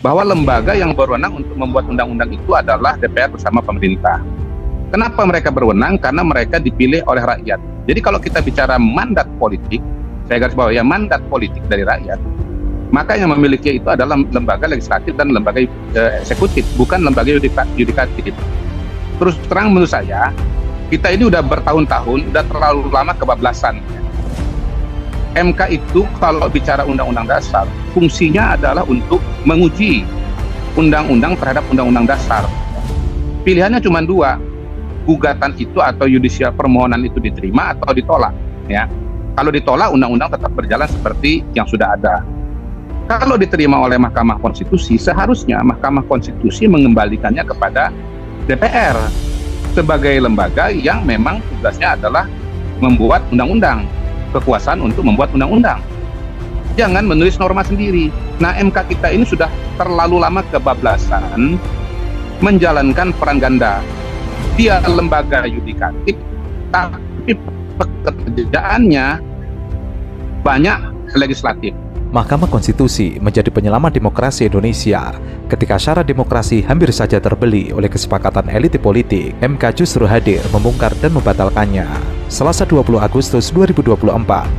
bahwa lembaga yang berwenang untuk membuat undang-undang itu adalah DPR bersama pemerintah. Kenapa mereka berwenang? Karena mereka dipilih oleh rakyat. Jadi kalau kita bicara mandat politik, saya garis bawah ya, mandat politik dari rakyat, maka yang memiliki itu adalah lembaga legislatif dan lembaga eksekutif, bukan lembaga yudikatif. Terus terang menurut saya, kita ini udah bertahun-tahun, udah terlalu lama kebablasan. MK itu kalau bicara undang-undang dasar, fungsinya adalah untuk menguji undang-undang terhadap undang-undang dasar. Pilihannya cuma dua, gugatan itu atau yudisial permohonan itu diterima atau ditolak. Ya, kalau ditolak undang-undang tetap berjalan seperti yang sudah ada. Kalau diterima oleh Mahkamah Konstitusi, seharusnya Mahkamah Konstitusi mengembalikannya kepada DPR sebagai lembaga yang memang tugasnya adalah membuat undang-undang, kekuasaan untuk membuat undang-undang. Jangan menulis norma sendiri. Nah, MK kita ini sudah terlalu lama kebablasan menjalankan peran ganda. Dia lembaga yudikatif, tapi pekerjaannya banyak legislatif. Mahkamah Konstitusi menjadi penyelamat demokrasi Indonesia. Ketika syarat demokrasi hampir saja terbeli oleh kesepakatan elit politik, MK justru hadir membongkar dan membatalkannya. Selasa 20 Agustus 2024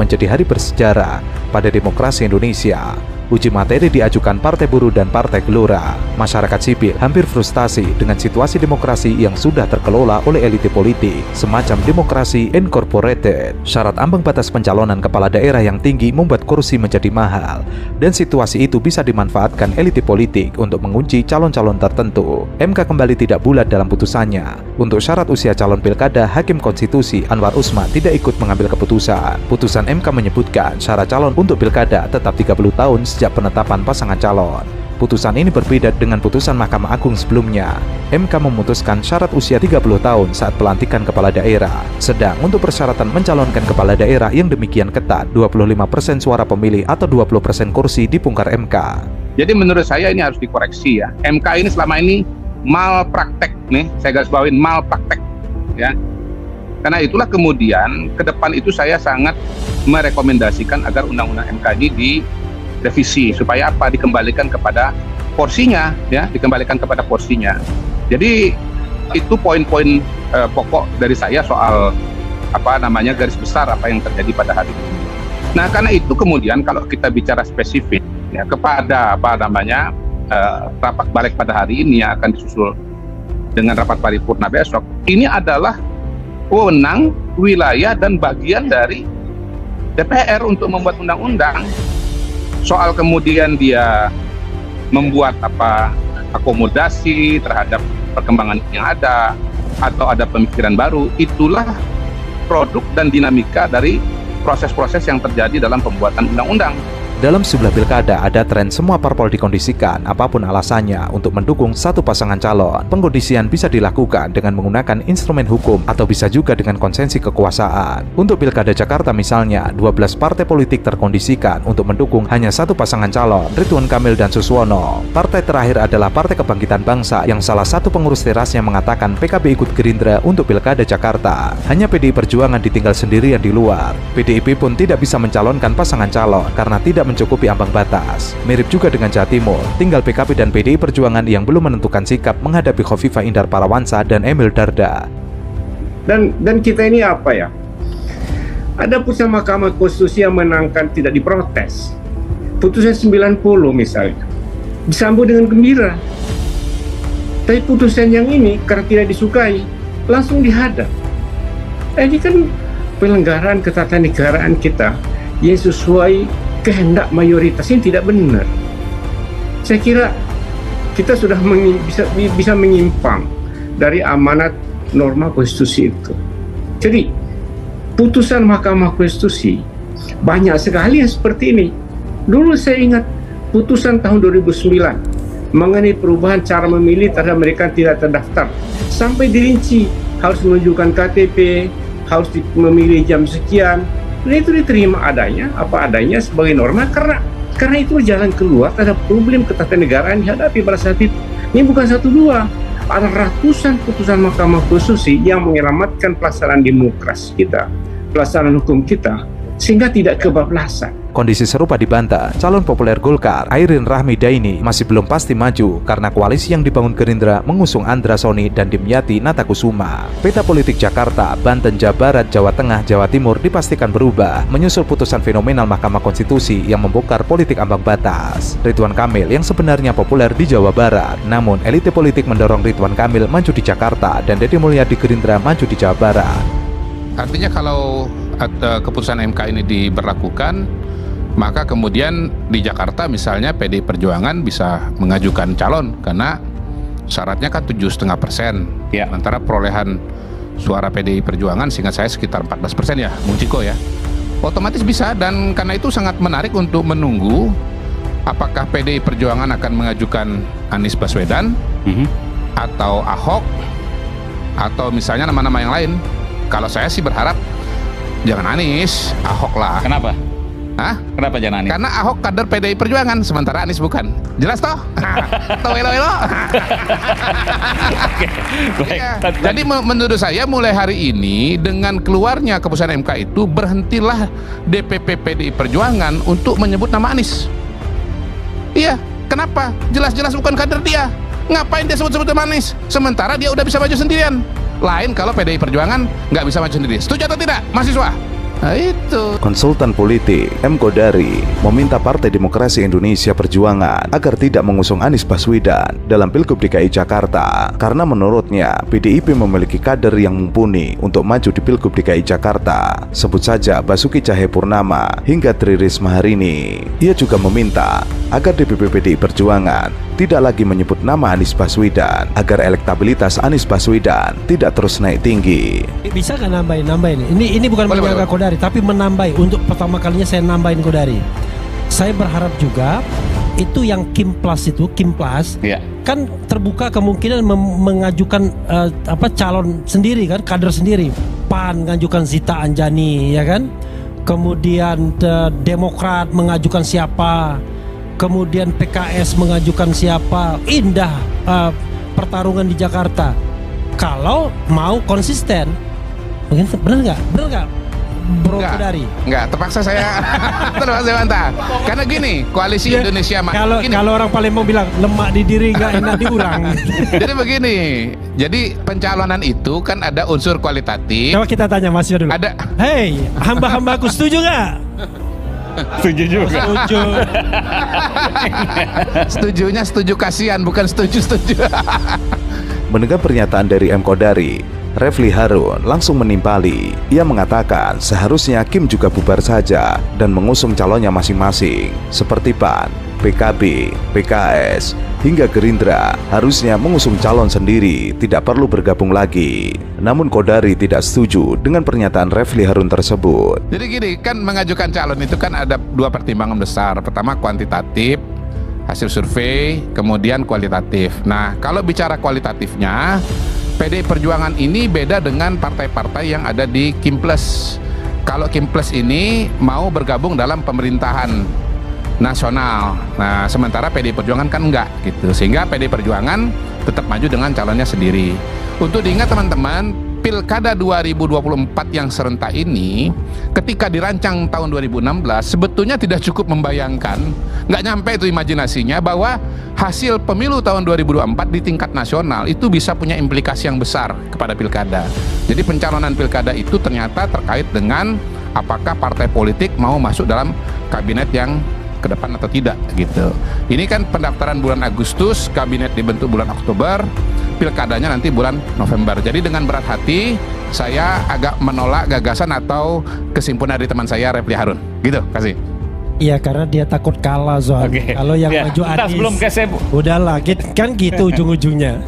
menjadi hari bersejarah pada demokrasi Indonesia. Uji materi diajukan Partai Buruh dan Partai Gelora. Masyarakat sipil hampir frustasi dengan situasi demokrasi yang sudah terkelola oleh elit politik, semacam demokrasi incorporated. Syarat ambang batas pencalonan kepala daerah yang tinggi membuat kursi menjadi mahal, dan situasi itu bisa dimanfaatkan elit politik untuk mengunci calon-calon tertentu. MK kembali tidak bulat dalam putusannya. Untuk syarat usia calon pilkada, Hakim Konstitusi Anwar Usman tidak ikut mengambil keputusan. Putusan MK menyebutkan syarat calon untuk pilkada tetap 30 tahun sejak penetapan pasangan calon. Putusan ini berbeda dengan putusan Mahkamah Agung sebelumnya. MK memutuskan syarat usia 30 tahun saat pelantikan kepala daerah. Sedang untuk persyaratan mencalonkan kepala daerah yang demikian ketat, 25% suara pemilih atau 20% kursi dibongkar MK. Jadi menurut saya ini harus dikoreksi ya. MK ini selama ini malpraktek nih, saya garis bawain malpraktek ya. Karena itulah kemudian ke depan itu saya sangat merekomendasikan agar undang-undang MK ini direvisi supaya apa? Dikembalikan kepada porsinya ya, dikembalikan kepada porsinya. Jadi itu poin-poin pokok dari saya soal garis besar apa yang terjadi pada hari ini. Nah, karena itu kemudian kalau kita bicara spesifik ya kepada rapat balik pada hari ini yang akan disusul dengan rapat paripurna besok, ini adalah wewenang, wilayah dan bagian dari DPR untuk membuat undang-undang. Soal kemudian dia membuat akomodasi terhadap perkembangan yang ada atau ada pemikiran baru, itulah produk dan dinamika dari proses-proses yang terjadi dalam pembuatan undang-undang. Dalam sebuah pilkada ada tren semua parpol dikondisikan apapun alasannya untuk mendukung satu pasangan calon. Pengkondisian bisa dilakukan dengan menggunakan instrumen hukum atau bisa juga dengan konsensi kekuasaan. Untuk pilkada Jakarta misalnya, 12 partai politik terkondisikan untuk mendukung hanya satu pasangan calon, Ridwan Kamil dan Suswono. Partai terakhir adalah Partai Kebangkitan Bangsa yang salah satu pengurus terasnya mengatakan PKB ikut Gerindra untuk pilkada Jakarta. Hanya PDI Perjuangan ditinggal sendirian di luar. PDIP pun tidak bisa mencalonkan pasangan calon karena tidak mencukupi ambang batas. Mirip juga dengan Jawa Timur, tinggal PKB dan PDI Perjuangan yang belum menentukan sikap menghadapi Khofifah Indar Parawansa dan Emil Dardak. Dan kita ini apa ya? Ada putusan Mahkamah Konstitusi yang menangkan tidak diprotes. Putusan 90 misalnya, disambut dengan gembira. Tapi putusan yang ini karena tidak disukai, langsung dihadap. Ini kan pelanggaran ketatanegaraan kita yang sesuai kehendak mayoritas ini tidak benar. Saya kira kita sudah bisa menyimpang dari amanat norma konstitusi itu. Jadi putusan Mahkamah Konstitusi banyak sekali yang seperti ini. Dulu saya ingat putusan tahun 2009 mengenai perubahan cara memilih terhadap mereka yang tidak terdaftar, sampai dirinci harus menunjukkan KTP, harus memilih jam sekian. Dan itu diterima apa adanya sebagai norma karena itu jalan keluar terhadap problem ketatanegaraan dihadapi pada saat itu. Ini bukan satu dua, ada ratusan putusan Mahkamah Konstitusi yang menyelamatkan pelaksanaan demokrasi kita, pelaksanaan hukum kita, sehingga tidak kebablasan. Kondisi serupa di Banten, calon populer Golkar, Airin Rahmi Daini masih belum pasti maju karena koalisi yang dibangun Gerindra mengusung Andra Soni dan Dimyati Natakusuma. Peta politik Jakarta, Banten, Jawa Barat, Jawa Tengah, Jawa Timur dipastikan berubah menyusul putusan fenomenal Mahkamah Konstitusi yang membongkar politik ambang batas. Ridwan Kamil yang sebenarnya populer di Jawa Barat, namun elit politik mendorong Ridwan Kamil maju di Jakarta dan Deddy Mulyadi Gerindra maju di Jawa Barat. Artinya kalau keputusan MK ini diberlakukan, maka kemudian di Jakarta misalnya PDI Perjuangan bisa mengajukan calon karena syaratnya kan 7,5%. Ya. Sementara perolehan suara PDI Perjuangan seingat saya sekitar 14% ya, Bung Ciko ya. Otomatis bisa, dan karena itu sangat menarik untuk menunggu apakah PDI Perjuangan akan mengajukan Anies Baswedan atau Ahok atau misalnya nama-nama yang lain. Kalau saya sih berharap jangan Anies, Ahok lah. Kenapa? Hah? Kenapa jangan Anies? Karena Ahok kader PDI Perjuangan, sementara Anies bukan. Jelas toh? Toh elo-elo. Oke, baik. Ya, jadi menurut saya mulai hari ini dengan keluarnya keputusan MK itu berhentilah DPP PDI Perjuangan untuk menyebut nama Anies. Iya, kenapa? Jelas-jelas bukan kader dia. Ngapain dia sebut-sebut nama Anies? Sementara dia udah bisa maju sendirian. Lain kalau PDI Perjuangan nggak bisa maju sendiri. Setuju atau tidak, mahasiswa? Nah itu. Konsultan politik M. Kodari meminta Partai Demokrasi Indonesia Perjuangan agar tidak mengusung Anies Baswedan dalam Pilgub DKI Jakarta karena menurutnya PDIP memiliki kader yang mumpuni untuk maju di Pilgub DKI Jakarta. Sebut saja Basuki Cahayapurnama hingga Tri Risma hari ini. Ia juga meminta agar DPP PDI Perjuangan tidak lagi menyebut nama Anies Baswedan agar elektabilitas Anies Baswedan tidak terus naik tinggi. Bisa nggak nambahin? Ini bukan menjaga Kodari, tapi menambahi. Untuk pertama kalinya saya nambahin Kodari. Saya berharap juga itu yang Kim Plus Ya. kan terbuka kemungkinan mengajukan calon sendiri kan, kader sendiri. PAN mengajukan Zita Anjani, ya kan? Kemudian Demokrat mengajukan siapa? Kemudian PKS mengajukan siapa? Indah pertarungan di Jakarta. Kalau mau konsisten, mungkin benar nggak, Bro Kodari? Enggak, terpaksa saya bantah. Karena gini, koalisi Indonesia Kalau orang Palembang bilang lemak di diri nggak enak diurang. Jadi begini, jadi pencalonan itu kan ada unsur kualitatif. Coba kita tanya Mas Yo dulu. Ada. Hei, hamba-hambaku setuju nggak? Setuju juga. Setuju. Setujunya setuju kasihan, bukan setuju. Mendengar pernyataan dari M. Kodari, Refli Harun langsung menimpali. Ia mengatakan seharusnya Kim juga bubar saja dan mengusung calonnya masing-masing. Seperti PAN, PKB, PKS, hingga Gerindra harusnya mengusung calon sendiri, tidak perlu bergabung lagi. Namun Kodari tidak setuju dengan pernyataan Refli Harun tersebut. Jadi gini, kan mengajukan calon itu kan ada dua pertimbangan besar. Pertama kuantitatif, hasil survei, kemudian kualitatif. Nah, kalau bicara kualitatifnya, PDI Perjuangan ini beda dengan partai-partai yang ada di Kim Plus. Kalau Kim Plus ini mau bergabung dalam pemerintahan nasional. Nah, sementara PDI Perjuangan kan enggak gitu. Sehingga PDI Perjuangan tetap maju dengan calonnya sendiri. Untuk diingat teman-teman, Pilkada 2024 yang serentak ini ketika dirancang tahun 2016 sebetulnya tidak cukup membayangkan, nggak nyampe itu imajinasinya bahwa hasil pemilu tahun 2024 di tingkat nasional itu bisa punya implikasi yang besar kepada pilkada. Jadi pencalonan pilkada itu ternyata terkait dengan apakah partai politik mau masuk dalam kabinet yang ke depan atau tidak gitu. Ini kan pendaftaran bulan Agustus, kabinet dibentuk bulan Oktober, pilkadanya nanti bulan November. Jadi dengan berat hati saya agak menolak gagasan atau kesimpulan dari teman saya Refli Harun. Gitu, kasih. Iya, karena dia takut kalah soalnya. Kalau yang maju Anies, sebelum ke Sebu. Udahlah, kan gitu ujung-ujungnya.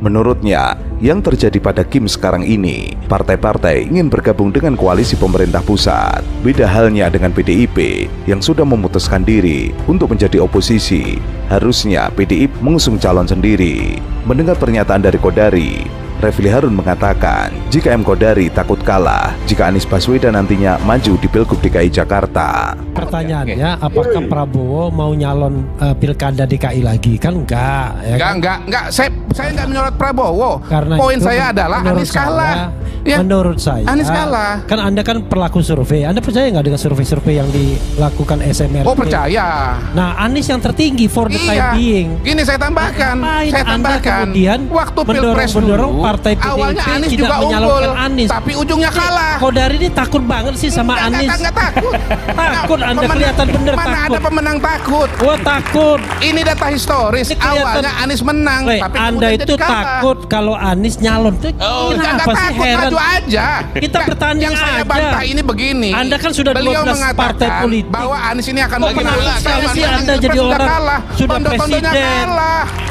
Menurutnya, yang terjadi pada Kim sekarang ini, partai-partai ingin bergabung dengan koalisi pemerintah pusat. Beda halnya dengan PDIP yang sudah memutuskan diri untuk menjadi oposisi. Harusnya PDIP mengusung calon sendiri. Mendengar pernyataan dari Kodari, Refli Harun mengatakan jika M. Kodari takut kalah jika Anies Baswedan nantinya maju di Pilgub DKI Jakarta. Pertanyaannya, apakah Prabowo mau nyalon pilkada DKI lagi? Kan enggak, ya kan? Enggak. Saya enggak menyorot Prabowo. Karena poin itu, saya adalah menurut Anies kalah. Ya, menurut saya Anies kalah. kan Anda kan pelaku survei. Anda percaya nggak dengan survei-survei yang dilakukan SMRT? Oh, percaya. Nah, Anies yang tertinggi for the Iya. time being. Gini saya tambahkan, Ngapain saya Anda tambahkan. kemudian Waktu pilpres mendorong dulu, partai PDIP awalnya Anies tidak juga unggul, menyalurkan Anies. tapi ujungnya kalah. Kodari ini takut banget sih sama Anies. Enggak takut. Takut Anda, kelihatan bener Mana takut. ada pemenang takut? Wah, takut. Ini data historis. Ini kelihatan. Awalnya Anies menang, Weh, tapi Anda kemudian itu jadi kalah. takut kalau Anies nyalon. Oh, Kenapa jangan sih takut, heran? maju aja. Kita bertanding Yang saya aja. bantah ini begini. Anda kan sudah Beliau 12 mengatakan partai politik. bahwa Anies ini akan Kok penakut sekali sih Anda jadi orang sudah presiden,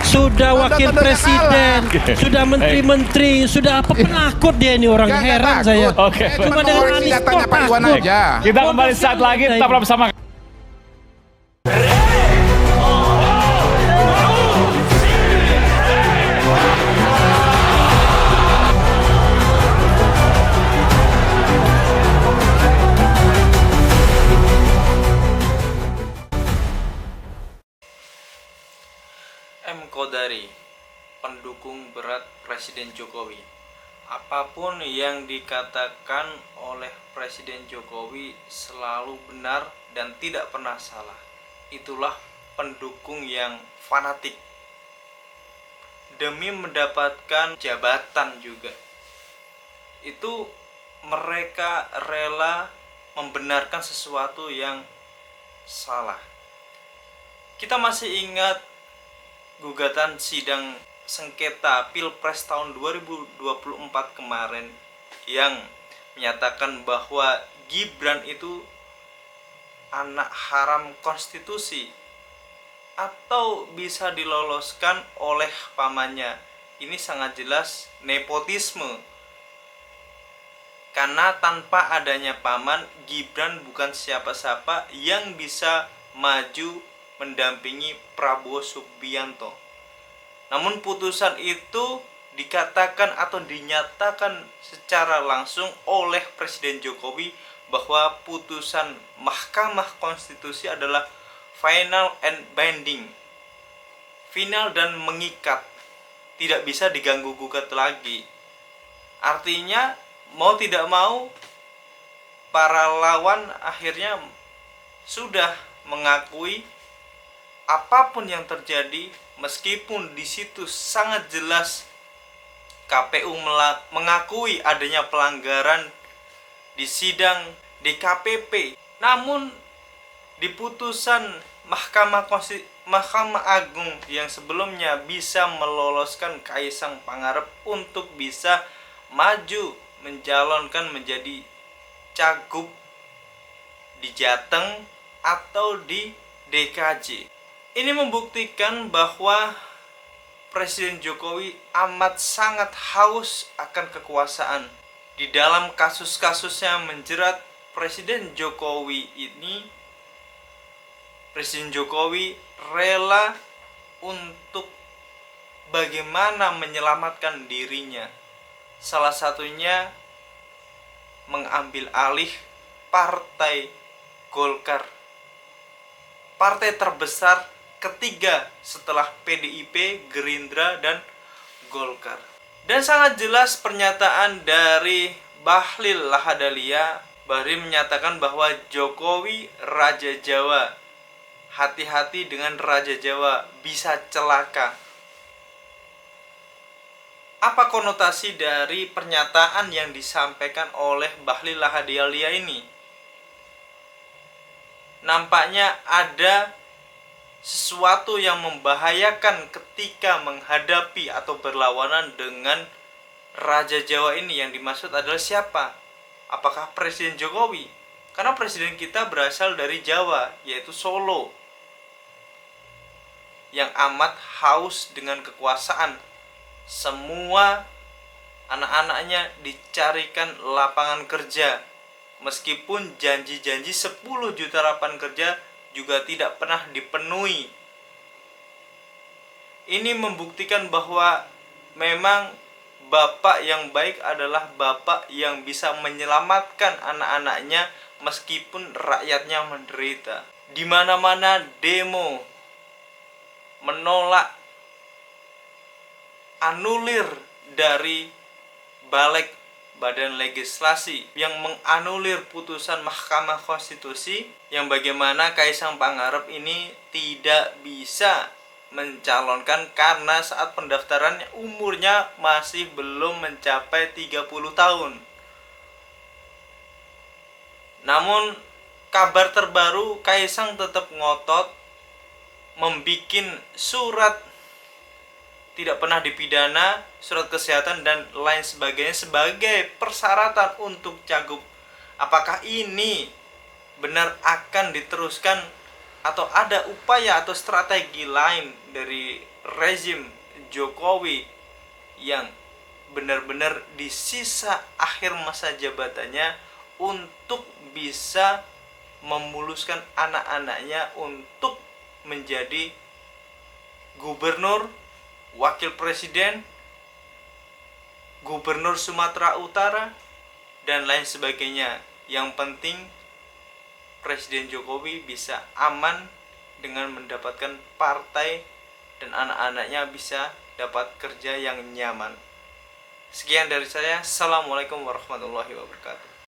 sudah wakil Tondo-tondonya presiden, sudah menteri-menteri, sudah apa penakut dia ini orang, heran saya. Oke. Cuma dengan Anies kok datanya Pak Iwan takut. aja. Kita kembali saat lagi tetap bersama. M. Kodari, pendukung berat Presiden Jokowi. Apapun yang dikatakan oleh Presiden Jokowi selalu benar dan tidak pernah salah. Itulah pendukung yang fanatik. Demi mendapatkan jabatan juga. Itu mereka rela membenarkan sesuatu yang salah. Kita masih ingat gugatan sidang sengketa Pilpres tahun 2024 kemarin yang menyatakan bahwa Gibran itu anak haram konstitusi atau bisa diloloskan oleh pamannya. Ini sangat jelas nepotisme. Karena tanpa adanya paman, Gibran bukan siapa-siapa yang bisa maju mendampingi Prabowo Subianto. Namun putusan itu dikatakan atau dinyatakan secara langsung oleh Presiden Jokowi bahwa putusan Mahkamah Konstitusi adalah final and binding, final dan mengikat, tidak bisa diganggu gugat lagi. Artinya mau tidak mau para lawan akhirnya sudah mengakui apapun yang terjadi, meskipun di situ sangat jelas KPU mengakui adanya pelanggaran di sidang DKPP. Namun di putusan Mahkamah Agung yang sebelumnya bisa meloloskan Kaisang Pangarep untuk bisa maju mencalonkan menjadi cagup di Jateng atau di DKJ. Ini membuktikan bahwa Presiden Jokowi amat sangat haus akan kekuasaan. Di dalam kasus-kasus yang menjerat Presiden Jokowi ini, Presiden Jokowi rela untuk bagaimana menyelamatkan dirinya. Salah satunya mengambil alih Partai Golkar, partai terbesar ketiga setelah PDIP, Gerindra, dan Golkar. Dan sangat jelas pernyataan dari Bahlil Lahadalia. Bahlil menyatakan bahwa Jokowi Raja Jawa. Hati-hati dengan Raja Jawa, bisa celaka. Apa konotasi dari pernyataan yang disampaikan oleh Bahlil Lahadalia ini? Nampaknya ada sesuatu yang membahayakan ketika menghadapi atau berlawanan dengan Raja Jawa ini. Yang dimaksud adalah siapa? Apakah Presiden Jokowi? Karena presiden kita berasal dari Jawa, yaitu Solo, yang amat haus dengan kekuasaan. Semua anak-anaknya dicarikan lapangan kerja, meskipun janji-janji 10 juta lapangan kerja juga tidak pernah dipenuhi. Ini membuktikan bahwa memang bapak yang baik adalah bapak yang bisa menyelamatkan anak-anaknya meskipun rakyatnya menderita. Di mana-mana demo menolak anulir dari balik badan legislasi yang menganulir putusan Mahkamah Konstitusi yang bagaimana Kaisang Pangarep ini tidak bisa mencalonkan karena saat pendaftarannya umurnya masih belum mencapai 30 tahun. Namun kabar terbaru, Kaisang tetap ngotot membikin surat tidak pernah dipidana, surat kesehatan dan lain sebagainya sebagai persyaratan untuk cagup. Apakah ini benar akan diteruskan atau ada upaya atau strategi lain dari rezim Jokowi yang benar-benar di sisa akhir masa jabatannya untuk bisa memuluskan anak-anaknya untuk menjadi gubernur, wakil presiden, gubernur Sumatera Utara, dan lain sebagainya. Yang penting Presiden Jokowi bisa aman dengan mendapatkan partai dan anak-anaknya bisa dapat kerja yang nyaman. Sekian dari saya. Assalamualaikum warahmatullahi wabarakatuh.